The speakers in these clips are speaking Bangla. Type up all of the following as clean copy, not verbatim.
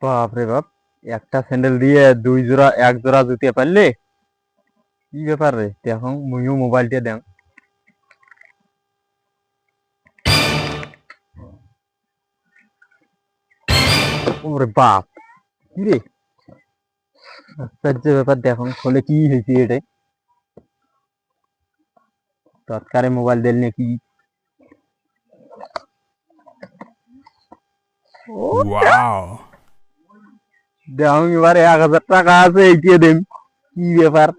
বাপরে বাপ, একটা স্যান্ডেল দিয়ে দুই জোড়া এক জোড়া জুতে পারলে, কি ব্যাপার রে? এখন মুইও মোবাইলটা দেন। ওরে বাপ, কি রে আশ্চর্য ব্যাপার! দেখুন খোলে কি হয়েছে এটাই, তৎকারে মোবাইল দিল নাকি? দেখুন এবারে 1000 টাকা আছে, এইটিয়ে দেন। কি ব্যাপার?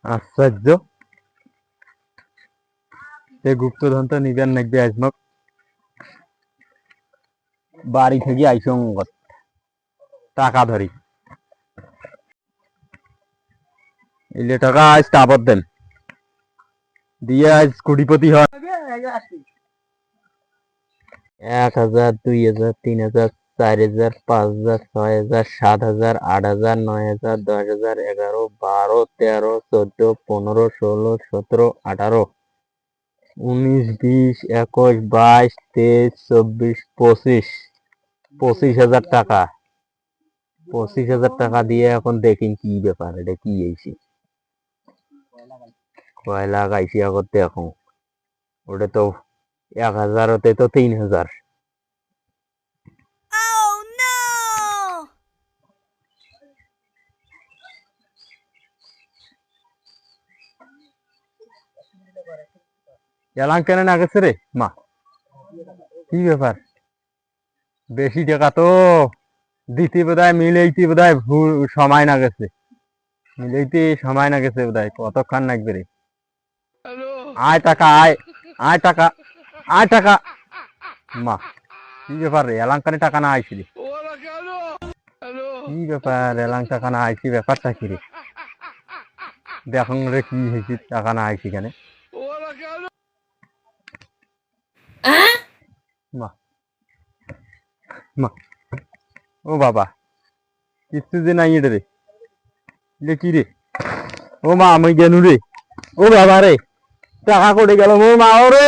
আশ্চর্য, এই গুপ্তধনটা নিবেন নাকি আজমক বাড়ি থেকে আইসঙ্গত টাকা ধরি এলে টাকা আজ টাবত দেন দিয়ে আজ কোটিপতি হয়। 1000, 2000, 3000, 4000, 5000, 6000, 7000, 8000, 9000, 10000, 11, 12, 13, 14, 15, 16, 17, 18, 19, 20, 21, 22, 23, 24, 25, 25,000 টাকা। 25,000 টাকা দিয়ে এখন দেখেন কি ব্যাপার, এটা কি এইছি কয়লা গাইছি আগতে এখন ওটা তো 1000 হতে তো 3000। এলাম কেন না গেছে রে মা, কি ব্যাপার? বেশি টাকা তো দিতে বোধহয় মিলেইতে বোধহয় সময় না গেছে, মিলেইতে সময় না গেছে বোধহয়, কতক্ষণ লাগবে রে? আয় টাকা, আয় আয় টাকা, আয় টাকা। মা, কি ব্যাপার রে? এলাঙ্কানে টাকা না আইসি, কি ব্যাপার? এলাং টাকা না আইসি, ব্যাপারটা কি রে? দেখুন রে কি হয়েছে, টাকা না আইসি কেন? মা মা, ও বাবা, কিছু যে নাই এটা রে, এটা কি রে? ও মা, আমি গেলু রে, ও বাবা রে, টাকা করে গেল, ও মা, ওরে।